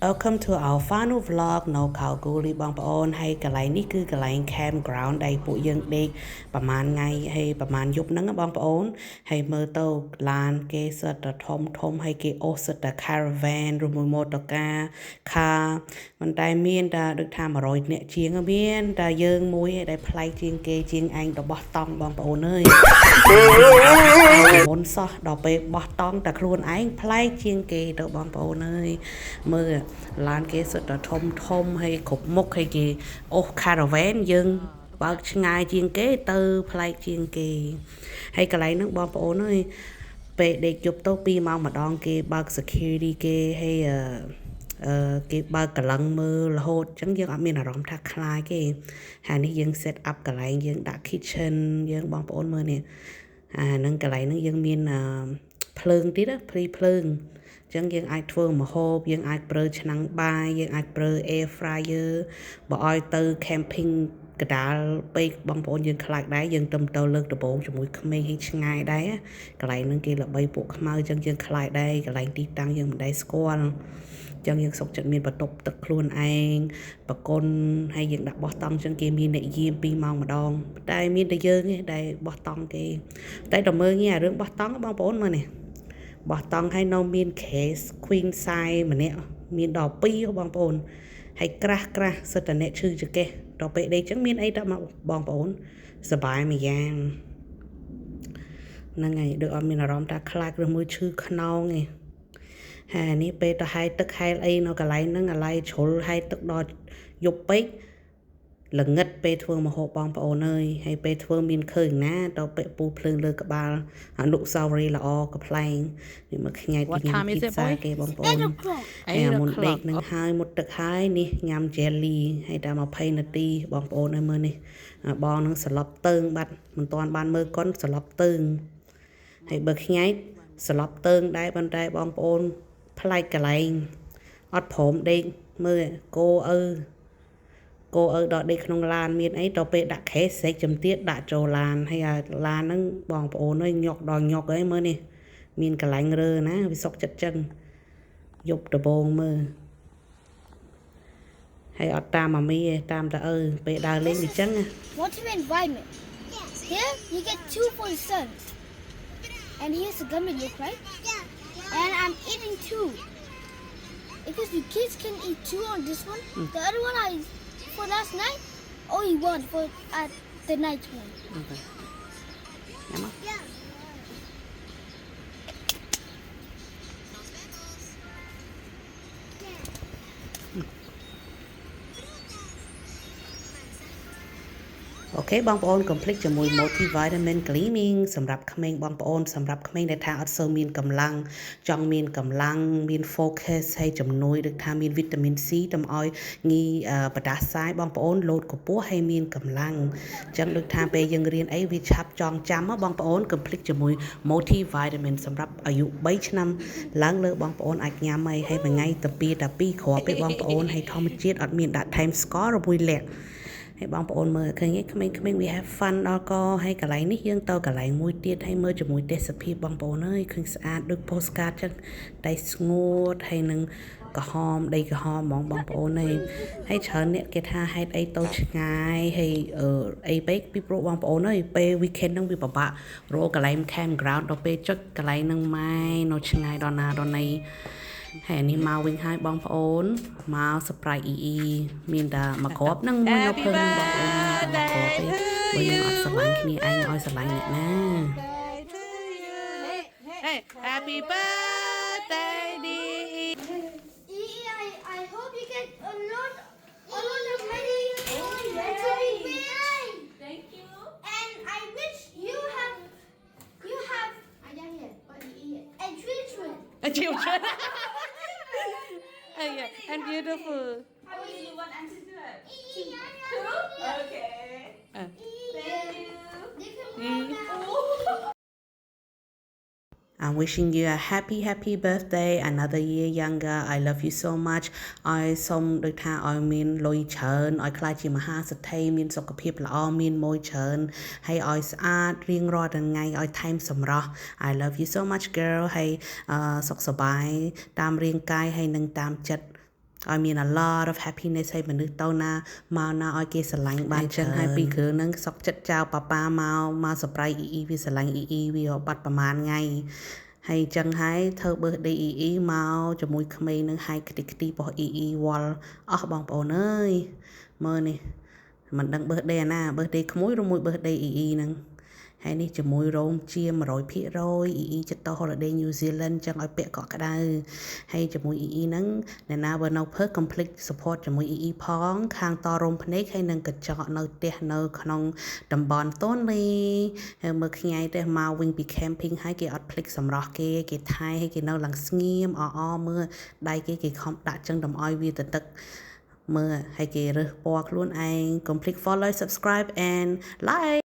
Welcome to our final vlog នៅខោគូរីបងប្អូនហើយកន្លែងនេះគឺកន្លែង campground ដែលពួកយើងដេកប្រហែលថ្ងៃហើយប្រហែលយប់ហ្នឹងបងប្អូនហើយមើលទៅឡានគេសិតតែធំហើយគេអូសសិតតែ caravan ឬមួយ motor car មិនតែមានតែដូចថា100នាក់ជាងមានតែយើងមួយឯដែលប្លែកជាងគេជាងឯងរបស់តង់បងប្អូនអើយមុនសោះដល់ពេលបោះតង់តែខ្លួនឯងប្លែកជាងគេទៅបងប្អូនអើយមើលឡានគេសុទ្ធតែធំហើយគ្រប់មុខហើយគេអូស caravan យើងបើកឆ្ងាយជាងគេទៅប្លែកជាងគេហើយកន្លែងហ្នឹងបងប្អូនអើយពេលដេកយប់ទៅ2ម៉ោងម្ដងគេបើក security គេហើយគេបើកកន្លឹងមើលរហូតអញ្ចឹងយើងអត់មានអារម្មណ៍ថាខ្លាចទេហើយនេះយើង set up កន្លែងយើងដាក់ kitchen យើងបងប្អូនមើលនេះហ្នឹងកន្លែងហ្នឹងយើងមានភ្លើងទៀតណាភ្លើងអញ្ចឹងយើងអាចធ្វើម្ហូបយើងអាចប្រើឆ្នាំងបាយយើងអាចប្រើ air fryer បើឲ្យទៅ camping កដាលពេកបងប្អូនយើងខ្លាចដែរយើងទៅលើកដំបូងជាមួយក្មេងឲ្យឆ្ងាយដែរកន្លែងហ្នឹងគេល្បីពួកខ្មៅអញ្ចឹងយើងខ្លាចដែរកន្លែងទីតាំងយើងមិនដែរស្គាល់ចឹងយើងសុកចិត្តមានបន្ទប់ទឹកខ្លួនឯងប្រគុណហើយយើងដាក់បោះតង់ចឹងគេមានអ្នកយាម2ម៉ោងម្ដងតែមានតែយើងទេដែលបោះតង់គេតែតើមើលងាយរឿងបោះតង់បងប្អូនមើលនេះបោះតង់ហើយនៅមាន case queen size ម្នាក់មានដល់2បងប្អូនហើយក្រាស់សិតតែអ្នកឈឺចង្កេះដល់ពេលដេកចឹងមានអីទៅមកបងប្អូនសប្បាយមួយយ៉ាងហ្នឹងហើយដូចអត់មានអារម្មណ៍ថាខ្លាចឬមួយឈឺខ្នងទេហើយនេះពេលទៅហែកទឹកហែលអីនៅកន្លែងហ្នឹងអាឡ័យជ្រុលហែកទឹកដល់យប់ពេកល្ងឹតពេលធ្វើម្ហូបបងប្អូនអើយហើយពេលធ្វើមានឃើញណាដល់ពេលពូភ្លើងលើក្បាលអនុស្សាវរីយ៍ល្អកំ pl ែងនេះមកខ្ញាយពីញ៉ាំពីផ្សារគេបងប្អូនហើយមុនដេកនឹងហើយមុតទឹកហើយនេះញ៉ាំ jelly ហើយតែ20នាទីបងប្អូនឲ្យមើលនេះបងនឹងស្លប់តើងបាត់មិនទាន់បានមើលកុនស្លប់តើងហើយបើខ្ញាយស្លប់តើងដែរប៉ុន្តែបងប្អូនប្លែកកន្លែងអត់ព្រមដេកមើលគោឪដល់ដេកក្នុងឡានមានអីដល់ពេលដាក់ខេសសេកចំទៀតដាក់ចូលឡានហើយឡានហ្នឹងបងប្អូនអើយញុកដល់ញុកអីមើលនេះមានកន្លែងរើណាវាសុកចិត្តចឹងយប់ដបងមើលហើយអត់តាមម៉ាមីទេតាមតាឪពេលដើរលេងវាចឹង Want to environment? Yes. Here you get 2 for the sun. And here's the gummy look, right? Yeah. And I'm eating 2. Because the kids can eat 2 on this one. The other one I for last night. Only 1 for the night one. Okay. Emma? Yeah. Okay បងប្អូន complete ជាមួយ multivitamin gleaming សម្រាប់ក្មេងបងប្អូនសម្រាប់ក្មេងដែលថាអត់សូវមានកម្លាំងចង់មានកម្លាំងមាន focus ហើយជំនួយដូចថាមាន vitamin C តំឲ្យងាយបដាសាយបងប្អូនលោតកម្ពស់ហើយមានកម្លាំងអញ្ចឹងដូចថាពេលយើងរៀនអីវាឆាប់ចងចាំបងប្អូន complete ជាមួយ multivitamin សម្រាប់អាយុ3ឆ្នាំឡើងលើបងប្អូនអាចញ៉ាំហើយមួយថ្ងៃទៅ2គ្រាប់ទេបងប្អូនហើយធម្មជាតិអត់មានដាក់ time score ឬមួយលាក់ហើយបងប្អូនមើលឃើញទេក្មេងៗ we have fun ដល់កហើយកន្លែងនេះយើងទៅកន្លែងមួយទៀតហើយមើលជាមួយទេសភាពបងប្អូនអើយឃើញស្អាតដូច postcard ចឹងតែស្ងួតហើយនឹងក្រហមដីក្រហមហ្មងបងប្អូនហើយច្រើនអ្នកគេថាហេតុអីទៅឆ្ងាយហើយអីពេកពីព្រោះបងប្អូនអើយពេល weekend ហ្នឹងវាពិបាករកកន្លែង campground ដល់ពេលចុចកន្លែងហ្នឹងម៉ែនៅឆ្ងាយដល់ណាដល់ណីហើយនេះមកវិញហើយបងប្អូនមក surprise មានតែមួយគ្រាប់ហ្នឹងមួយនៅភឹងបងប្អូនមួយគ្រាប់ទេបើយើងអត់ស្រឡាញ់គ្នាឯងឲ្យស្រឡាញ់អ្នកណា Hey, happy birthday dear I hope you get a lot of money. Thank you. And I wish you have a children. A children yeah, and beautiful How many you want answer to it? 2? Okay. Thank you. I'm wishing you a happy birthday another year younger I love you so much ឲ្យសូមដូចថាឲ្យមានលុយច្រើនឲ្យខ្លាចជាមហាសេដ្ឋីមានសុខភាពល្អមានម៉ូយច្រើនហើយឲ្យស្អាតរៀងរាល់ថ្ងៃឲ្យថែមសម្រស់ I love you so much girl ហើយសុខសប្បាយតាមរាងកាយហើយនិងតាមចិត្ត I mean a lot of happiness ឲ្យមនុស្សតូនណាមកណាឲ្យគេស្រឡាញ់បានចឹងហើយពីគ្រឿងហ្នឹងសុកចិត្តចៅប៉ាមកសប្រៃអ៊ីវាស្រឡាញ់អ៊ីវាបាត់ប្រហែលថ្ងៃហើយចឹងហើយធ្វើ birthday អ៊ីមកជាមួយក្មេងនឹងហើយខ្ទេចខ្ទីរបស់អ៊ីវល់អស់បងប្អូនអើយមើលនេះមិនដឹង birthday ណា birthday ក្មួយឬមួយ birthday អ៊ីហ្នឹងហើយនេះជាមួយរោងជា 100% អ៊ីចិត្តទៅ holiday New Zealand ចឹងឲ្យពាក់កក់ក្ដៅហើយជាមួយអ៊ីហ្នឹងអ្នកណាបើនៅ Perth complete support ជាមួយអ៊ីផងខាងតរោមភ្នែកហើយនឹងកញ្ចក់នៅផ្ទះនៅក្នុងតំបន់តូនលីហើយមើលខ្ញាយទៅមកវិញពី camping ហើយគេអត់ភ្លេចសម្រស់គេថែឲ្យគេនៅឡើងស្ងៀមមើលដៃគេខំដាក់ចឹងតម្ឲ្យវាទៅទឹកមើលហើយគេរើសពណ៌ខ្លួនឯង complete follow subscribe and like